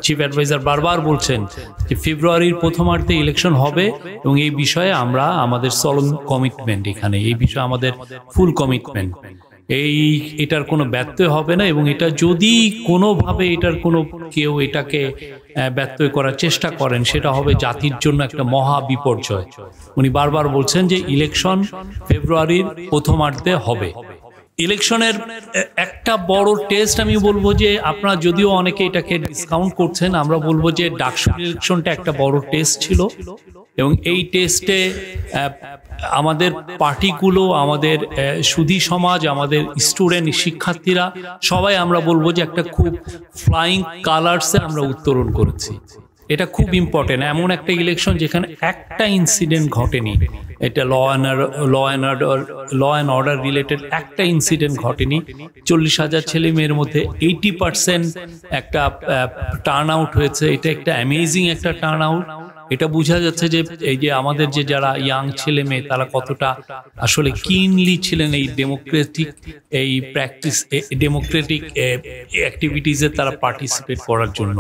Chief adviser বারবার বলছেন যে ফেব্রুয়ারির প্রথমার্ধে ইলেকশন হবে এবং এই বিষয়ে আমরা আমাদের সলন কমিটমেন্ট, এখানে এই বিষয়ে আমাদের ফুল কমিটমেন্ট, এটার কোনো ব্যত্যয় হবে না। এবং এটা যদি কোনোভাবে এটার কোনো কেউ এটাকে ব্যত্যয় করার চেষ্টা করেন সেটা হবে জাতির জন্য একটা মহা বিপর্যয়। উনি বারবার বলছেন যে ইলেকশন ফেব্রুয়ারির প্রথমার্ধে হবে। ইলেকশনের একটা বড় টেস্ট আমি বলবো যে আপনারা যদিও অনেকে এটাকে ডিসকাউন্ট করছেন, আমরা বলবো যে ডাকসু ইলেকশনটা একটা বড় টেস্ট ছিল এবং এই টেস্টে আমাদের পার্টিগুলো, আমাদের সুধী সমাজ, আমাদের স্টুডেন্ট শিক্ষার্থীরা সবাই আমরা বলবো যে একটা খুব ফ্লাইং কালার্সে আমরা উত্তরণ করেছি। এটা খুব ইম্পর্টেন্ট, এমন একটা ইলেকশন যেখানে একটা ইনসিডেন্ট ঘটেনি, এটা ল অ্যান্ড অর্ডার রিলেটেড একটা ইনসিডেন্ট ঘটেনি। 40,000 ছেলে মেয়ের মধ্যে 80% একটা টার্ন আউট হয়েছে। এটা একটা অ্যামেজিং একটা টার্ন আউট। এটা বোঝা যাচ্ছে যে এই যে আমাদের যে যারা ইয়াং ছেলে মেয়ে তারা কতটা আসলে কিনলি ছিলেন এই ডেমোক্রেটিক এই প্র্যাকটিস, ডেমোক্রেটিক অ্যাক্টিভিটিসে তারা পার্টিসিপেট করার জন্য।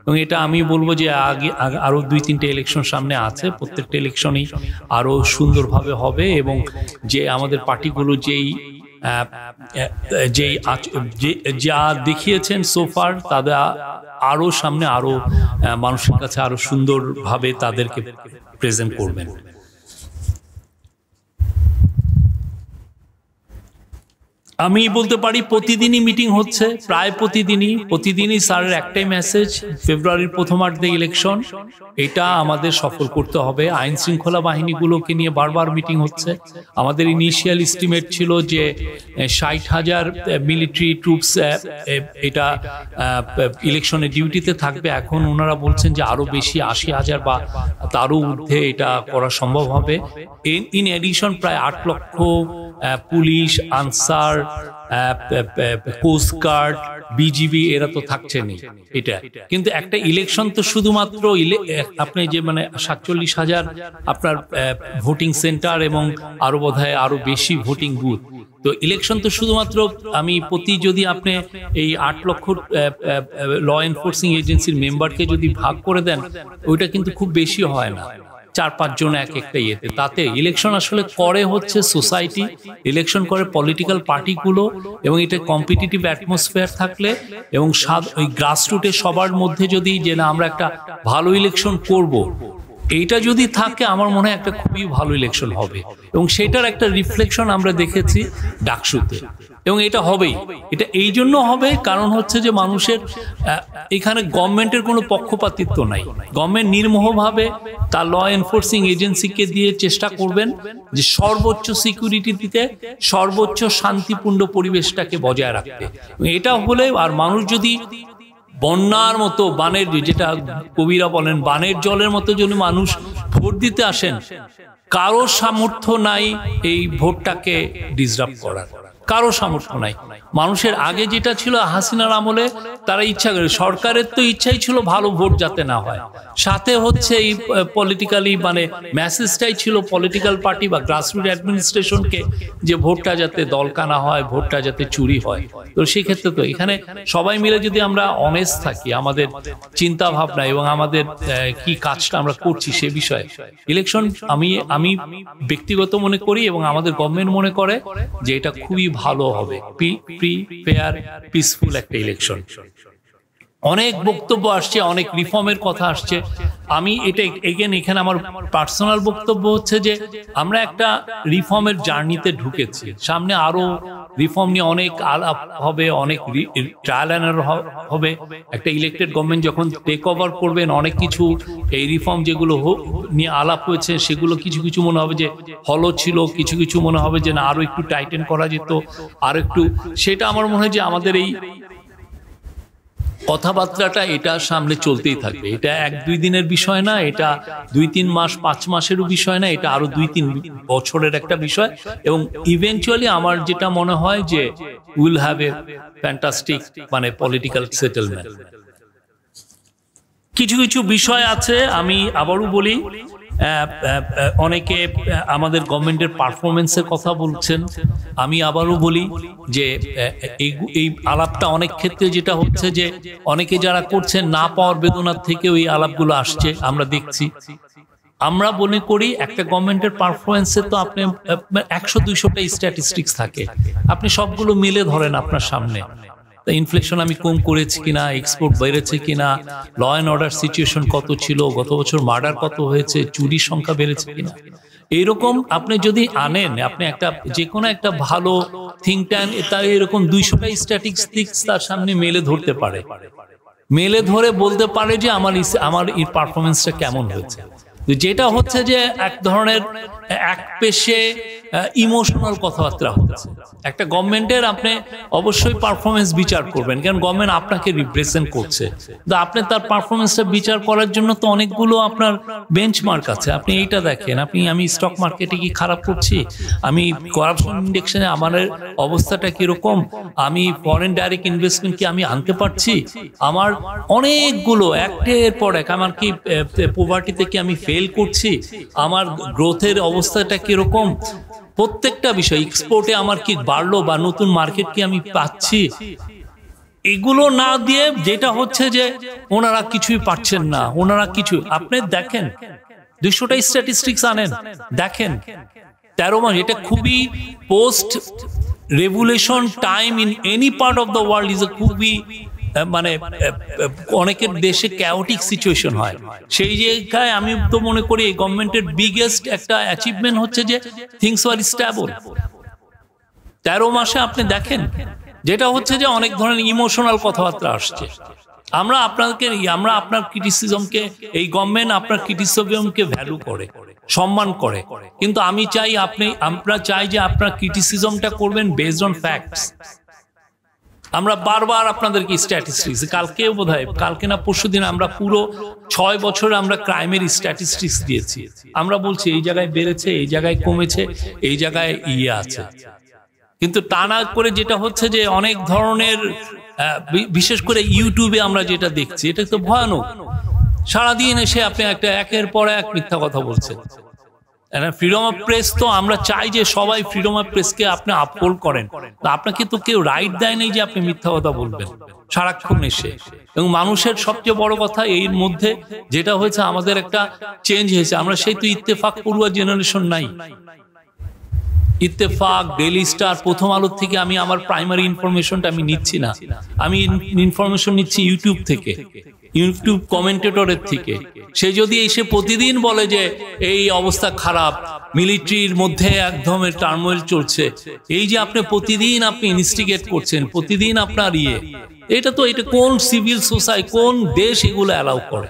এবং এটা আমি বলবো যে আরো 2-3টে ইলেকশন সামনে আছে, প্রত্যেকটা ইলেকশনই আরো সুন্দরভাবে হবে এবং যে আমাদের পার্টিগুলো যা দেখিয়েছেন সোফার তাদের আরো সামনে আরো মানুষের কাছে আরো সুন্দরভাবে তাদেরকে প্রেজেন্ট করবেন। আমি বলতে পারি প্রতিদিনই মিটিং হচ্ছে, প্রায় প্রতিদিনই স্যারের একটাই মেসেজ, ফেব্রুয়ারির প্রথমার্ধে ইলেকশন, এটা আমাদের সফল করতে হবে। আইন শৃঙ্খলা বাহিনীগুলোকে নিয়ে বারবার মিটিং হচ্ছে। আমাদের ইনিশিয়াল এস্টিমেট ছিল যে 60,000 মিলিটারি ট্রুপস এটা ইলেকশনের ডিউটিতে থাকবে। এখন ওনারা বলছেন যে আরো বেশি 80,000 বা তারও ঊর্ধ্বে এটা করা সম্ভব হবে। ইন এডিশন প্রায় 8 লক্ষ পুলিশ, আনসার, কোস্টগার্ড, বিজিবি এরা তো থাকছেনই। এটা কিন্তু একটা ইলেকশন তো শুধুমাত্র আপনি যে 47,000 আপনার ভোটিং সেন্টার এবং আরো বোধহয় আরো বেশি ভোটিং বুথ, তো ইলেকশন তো শুধুমাত্র যদি আপনি এই 8 লক্ষ ল এনফোর্সিং এজেন্সির মেম্বারকে যদি ভাগ করে দেন, ওইটা কিন্তু খুব বেশি হয় না, 4-5 জন একটা ইয়েতে। তাতে ইলেকশন আসলে করে হচ্ছে সোসাইটি, ইলেকশন করে পলিটিক্যাল পার্টিগুলো, এবং এটা কম্পিটিটিভ অ্যাটমসফিয়ার থাকলে এবং ওই গ্রাসরুটে সবার মধ্যে যদি যে না আমরা একটা ভালো ইলেকশন করব, এইটা যদি থাকে আমার মনে হয় একটা খুবই ভালো ইলেকশন হবে। এবং সেটার একটা রিফ্লেকশন আমরা দেখেছি ডাকসুতে, এবং এটা হবেই। এটা এই জন্য হবে কারণ হচ্ছে যে মানুষের এখানে গভর্নমেন্টের কোনো পক্ষপাতিত্ব নাই। গভর্নমেন্ট নির্মোহভাবে তার ল এনফোর্সিং এজেন্সিকে দিয়ে চেষ্টা করবেন যে সর্বোচ্চ সিকিউরিটি দিতে, সর্বোচ্চ শান্তিপূর্ণ পরিবেশটাকে বজায় রাখতে। এটা হলে আর মানুষ যদি বন্যার মতো বানের, যেটা কবিরা বলেন বানের জলের মতো যদি মানুষ ভোট দিতে আসেন, কারো সামর্থ্য নাই এই ভোটটাকে ডিসরাপ্ট করার, কারো সামর্থ্য নাই। মানুষের আগে যেটা ছিল হাসিনার আমলে, তারা ইচ্ছা করে, সরকারের তো ইচ্ছাই ছিল ভালো ভোট যাতে না হয়, সাথে হচ্ছে এই পলিটিক্যালি মেসেজটাই ছিল পলিটিক্যাল পার্টি বা গ্রাসরুট অ্যাডমিনিস্ট্রেশনকে যে ভোটটা যাতে দলকানা হয়, ভোটটা যাতে চুরি হয়। তো সেক্ষেত্রে তো এখানে সবাই মিলে যদি আমরা অনেস্ট থাকি আমাদের চিন্তা ভাবনা এবং আমাদের কি কাজটা আমরা করছি সে বিষয়ে, ইলেকশন আমি ব্যক্তিগত মনে করি এবং আমাদের গভর্নমেন্ট মনে করে যে এটা খুবই ভালো হবে, ফ্রি, ফেয়ার, পিসফুল একটা ইলেকশন। অনেক বক্তব্য আসছে, অনেক রিফর্মের কথা আসছে। আমি এটা এখানে আমার পার্সোনাল বক্তব্য হচ্ছে যে আমরা একটা রিফর্মের জার্নিতে ঢুকেছি, সামনে আরো রিফর্ম নিয়ে অনেক আলাপ হবে, অনেক ট্রায়াল অ্যান্ড এরর হবে। একটা ইলেক্টেড গভর্নমেন্ট যখন টেক ওভার করবেন, অনেক কিছু এই রিফর্ম যেগুলো নিয়ে আলাপ হয়েছে সেগুলো কিছু কিছু মনে হবে যে হলো ছিল, কিছু কিছু মনে হবে যে না আরো একটু টাইটেন করা যেত, আর একটু। সেটা আমার মনে হয় যে আমাদের এই কথাবার্তাটা এটা সামনে চলতেই থাকবে। এটা 1-2 দিনের বিষয় না, এটা 2-3 মাস 5 মাসেরও বিষয় না, এটা আরো 2-3 বছরের একটা বিষয়। এবং ইভেন্চুয়ালি আমার যেটা মনে হয় যে will have a fantastic political settlement. কিছু কিছু বিষয় আছে, আমি আবারও বলি অনেকে আমাদের গভর্নমেন্টের পারফরমেন্সের কথা বলছেন। আমি আবারও বলি যে এই আলাপটা অনেক ক্ষেত্রে যেটা হচ্ছে যে অনেকে যারা করছেন না পাওয়ার বেদনার থেকে ওই আলাপগুলো আসছে, আমরা দেখছি। আমরা মনে করি একটা গভর্নমেন্টের পারফরমেন্সে তো আপনি 100-200টা স্ট্যাটিস্টিক্স থাকে, আপনি সবগুলো মিলে ধরেন আপনার সামনে। ইনফ্লেশন আমি কম করেছি কিনা, এক্সপোর্ট বেড়েছে কিনা, ল অ্যান্ড অর্ডার সিচুয়েশন কত ছিল, গত বছর মার্ডার কত হয়েছে, চুরির সংখ্যা বেড়েছে কিনা, এইরকম আপনি যদি আনেন, আপনি একটা যে কোনো একটা ভালো থিঙ্ক ট্যাঙ্ক তার এরকম 200টা স্ট্যাটিস্টিক্স তার সামনে মেলে ধরতে পারে, মেলে ধরে বলতে পারে যে আমার এই পারফরমেন্সটা কেমন হয়েছে। যেটা হচ্ছে যে এক ধরনের এক পেশে ইমোশনাল কথাবার্তা হচ্ছে। একটা গভর্নমেন্টের আপনি অবশ্যই পারফরমেন্স বিচার করবেন, কারণ গভর্নমেন্ট আপনাকে রিপ্রেজেন্ট করছে। তো আপনি তার পারফরমেন্সটা বিচার করার জন্য তো অনেকগুলো আপনার বেঞ্চমার্ক আছে। আপনি এইটা দেখেন, আমি স্টক মার্কেটে কি খারাপ করছি, আমি করাপশন ইন্ডেক্সে আমার অবস্থাটা কিরকম, আমি ফরেন ডাইরেক্ট ইনভেস্টমেন্ট কি আমি আনতে পারছি, আমার অনেকগুলো একটার পর এক, আমার কি পভার্টিতে কি আমি ফেল করছি, আমার গ্রোথের অবস্থাটা কিরকম, প্রত্যেকটা বিষয়, এক্সপোর্টে আমার কি বাড়লো বা নতুন মার্কেট কি আমি পাচ্ছি, এগুলো না দিয়ে যেটা হচ্ছে যে ওনারা কিছুই পাচ্ছেন না, ওনারা কিছু, আপনি দেখেন 200টা স্ট্যাটিস্টিক্স আনেন, দেখেন 13 মাস, এটা খুবই post revolution time in any part of the world is a খুবই মানে অনেকের দেশে ক্যাওটিক সিচুয়েশন হয়। সেই জায়গায় আমি তো মনে করি এই গভর্নমেন্টের বিগেস্ট একটা অ্যাচিভমেন্ট হচ্ছে যে থিংস ওয়ার স্টেবল। 13 মাসে আপনি দেখেন যেটা হচ্ছে যে অনেক ধরনের ইমোশনাল কথাবার্তা আসছে। আমরা আপনার ক্রিটিসিজমকে, এই গভর্নমেন্ট আপনার ক্রিটিসিজমকে ভ্যালু করে, সম্মান করে, কিন্তু আমরা চাই যে আপনার ক্রিটিসিজমটা করবেন বেসড অন ফ্যাক্টস। আমরা বারবার আপনাদেরকে স্ট্যাটিস্টিক্স, কালকে না পরশুদিন আমরা পুরো 6 বছর আমরা ক্রাইমের স্ট্যাটিস্টিক্স দিয়েছি। আমরা বলছি এই জায়গায় বেড়েছে, এই জায়গায় কমেছে, এই জায়গায় আছে। কিন্তু তা না করে যেটা হচ্ছে যে অনেক ধরনের, বিশেষ করে ইউটিউবে আমরা যেটা দেখছি, এটা তো ভয়ানক। সারাদিন এসে আপনি একটা একের পর এক মিথ্যা কথা বলছেন। ফ্রিডম অফ প্রেস, তো আমরা চাই যে সবাই ফ্রিডম অফ প্রেসকে আপনি আপহোল্ড করেন। আপনাকে তো কেউ রাইট দেয় নাই যে আপনি মিথ্যা কথা বলবেন সারাক্ষণ এসে। এবং মানুষের সবচেয়ে বড় কথা এর মধ্যে যেটা হয়েছে, আমাদের একটা চেঞ্জ হয়েছে। আমরা সেই তো ইত্তেফাক পড়ুয়া জেনারেশন নাই। ইত্তেফাক, ডেইলি স্টার, প্রথম আলোর থেকে আমি আমার প্রাইমারি ইনফরমেশনটা আমি নিচ্ছি না, আমি ইনফরমেশন নিচ্ছি ইউটিউব থেকে, ইউটিউব কমেন্টেটরের থেকে। সে যদি এসে প্রতিদিন বলে যে এই অবস্থা খারাপ, মিলিটারির মধ্যে একদম টার্মোইল চলছে, এই যে আপনি প্রতিদিন আপনি ইনস্টিগেট করছেন, প্রতিদিন আপনার এটা কোন সিভিল সোসাইটি, কোন দেশ এগুলো অ্যালাউ করে?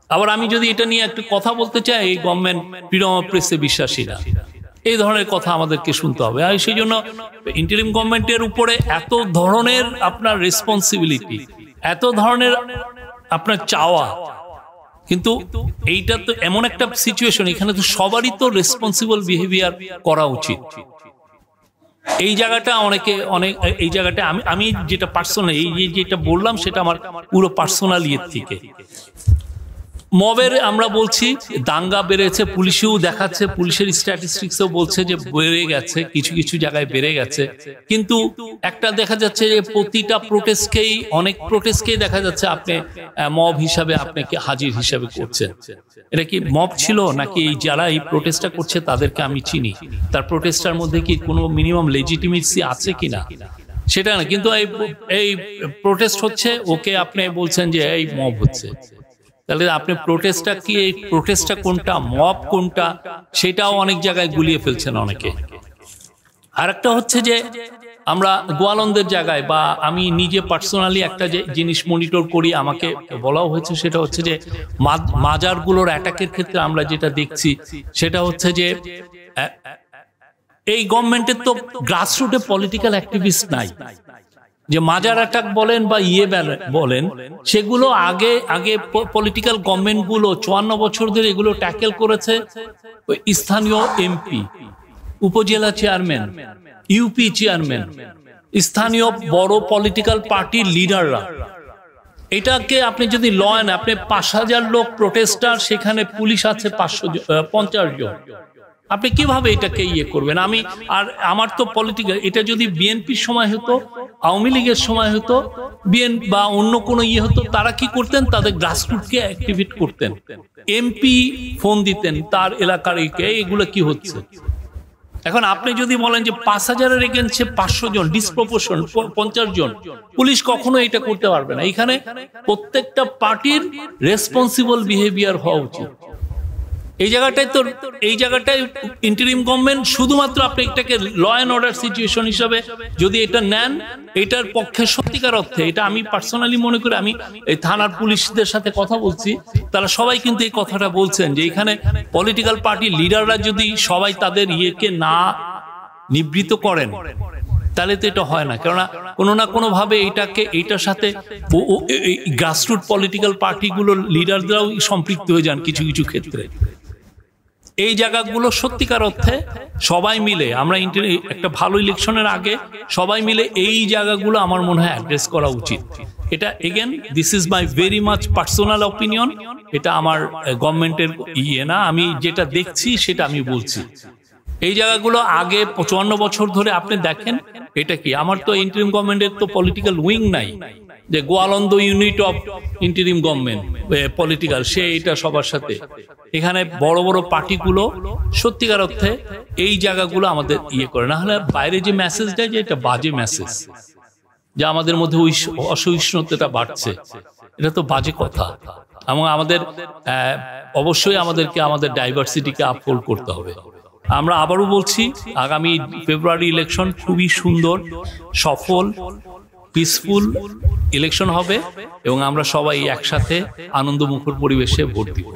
আবার আমি যদি এটা নিয়ে একটা কথা বলতে চাই, এই গভর্নমেন্ট ফ্রিডম অফ প্রেসে বিশ্বাসী না, এই ধরনের কথা আমাদেরকে শুনতে হবে। আর সেই জন্য ইন্টারিম গভর্নমেন্টের উপরে এত ধরনের আপনার রেসপন্সিবিলিটি, এত ধরনের আপনার চাওয়া, কিন্তু এইটা তো এমন একটা সিচুয়েশন, এখানে তো সবারই তো রেসপন্সিবল বিহেভিয়ার করা উচিত। এই জায়গাটা এই জায়গাটা আমি যেটা পার্সোনাল, এই যেটা বললাম সেটা আমার পুরো পার্সোনাল ইয়ের থেকে। মবের আমরা বলছি দাঙ্গা বেড়েছে, পুলিশেও দেখাচ্ছে, পুলিশের স্ট্যাটিস্টিক্সও বলছে যে বেড়ে গেছে, কিছু কিছু জায়গায় বেড়ে গেছে। কিন্তু একটা দেখা যাচ্ছে যে প্রতিটা প্রোটেস্টকেই, অনেক প্রোটেস্টকেই দেখা যাচ্ছে আপনি মব হিসাবে আপনাকে হাজির হিসাবে করছেন। এটা কি মব ছিল নাকি যারা এই প্রোটেস্টটা করছে তাদেরকে আমি চিনি, তার প্রোটেস্টার মধ্যে কি কোনো মিনিমাম লেজিটিমেসি আছে কিনা সেটা না, কিন্তু এই প্রোটেস্ট হচ্ছে, ওকে আপনি বলছেন যে এই মব হচ্ছে। তাহলে আপনি প্রোটেস্টটা কি, এই প্রোটেস্টটা কোনটা, মব কোনটা, সেটাও অনেক জায়গায় গুলিয়ে ফেলছেন অনেকে। আর একটা হচ্ছে যে আমরা গোয়ালন্দের জায়গায়, বা আমি নিজে পার্সোনালি একটা যে জিনিস মনিটর করি, আমাকে বলাও হয়েছে, সেটা হচ্ছে যে মাজারগুলোর অ্যাটাকের ক্ষেত্রে আমরা যেটা দেখছি সেটা হচ্ছে যে এই গভর্নমেন্টের তো গ্রাসরুটে পলিটিক্যাল অ্যাক্টিভিস্ট নাই। যে মাজার অ্যাটাক বলেন বা বলেন, সেগুলো আগে পলিটিক্যাল গভর্নমেন্ট গুলো 54 বছর ধরে এগুলো ট্যাকেল করেছে। স্থানীয় এমপি, উপজেলা চেয়ারম্যান, ইউপি চেয়ারম্যান, স্থানীয় বড় পলিটিক্যাল পার্টির লিডাররা, এটাকে আপনি যদি লয়েন, আপনি 5,000 লোক প্রোটেস্টার, সেখানে পুলিশ আছে 50 জন, আপনি কিভাবে এটাকে ইয়ে করবেন? আমার তো পলিটিক্যাল, এটা যদি বিএনপির সময় হতো, আওয়ামী লীগের সময় হতো, বা অন্য কোনো ইয়ে হতো, তারা কি করতেন? তাদের গ্রাসরুটকে অ্যাক্টিভেট করতেন, এমপি ফোন দিতেন তার এলাকার, এগুলো কি হচ্ছে? এখন আপনি যদি বলেন যে 5,000-এর এগেইনস্টে 500 জন, ডিসপ্রপোর্শন 50 জন, পুলিশ কখনো এটা করতে পারবে না। এখানে প্রত্যেকটা পার্টির রেসপন্সিবল বিহেভিয়ার হওয়া উচিত। এই জায়গাটায় ইন্টারিম গভর্নমেন্ট শুধুমাত্র আপনি এটাকে ল অ্যান্ড অর্ডার সিচুয়েশন হিসাবে যদি এটা নেন, এটার পক্ষে সত্যিকার অর্থে, এটা আমি পার্সোনালি মনে করি, আমি এই থানার পুলিশদের সাথে কথা বলছি, তারা সবাই কিন্তু এই কথাটা বলছেন যে এখানে পলিটিক্যাল পার্টি লিডাররা যদি সবাই তাদের ইয়েকে না নিবৃত করেন, তাহলে তো এটা হয় না। কেননা কোনো না কোনো ভাবে এইটার সাথে গ্রাসরুট পলিটিক্যাল পার্টিগুলোর লিডাররাও সম্পৃক্ত হয়ে যান কিছু কিছু ক্ষেত্রে। এই জায়গাগুলো সত্যিকার অর্থে সবাই মিলে, আমরা একটা ভালো ইলেকশনের আগে সবাই মিলে এই জায়গাগুলো আমার মনে হয় অ্যাড্রেস করা উচিত। এটা again, this is my very much personal opinion, এটা আমার গভর্নমেন্টের ইয়ে না, আমি যেটা দেখছি সেটা আমি বলছি। এই জায়গাগুলো আগে 55 বছর ধরে আপনি দেখেন, এটা কি, আমার তো ইন্টারিম গভর্নমেন্টের তো পলিটিক্যাল উইং নাই, যে Goalanda unit of interim government political, সে এটা সবার সাথে। এখানে বড় বড় পার্টিগুলো সত্যিকার অর্থে এই জায়গাগুলো আমাদের ইয়ে করে, না হলে বাইরে যে মেসেজ দেয় যে এটা বাজে মেসেজ, যে আমাদের মধ্যে অসহিষ্ণুতাটা বাড়ছে, এটা তো বাজে কথা। এবং আমাদের অবশ্যই আমাদেরকে আমাদের ডাইভার্সিটিকে আপহোল্ড করতে হবে। আমরা আবারও বলছি, আগামী ফেব্রুয়ারি ইলেকশন খুবই সুন্দর, সফল, পিসফুল ইলেকশন হবে এবং আমরা সবাই একসাথে আনন্দমুখর পরিবেশে ভোট দিব।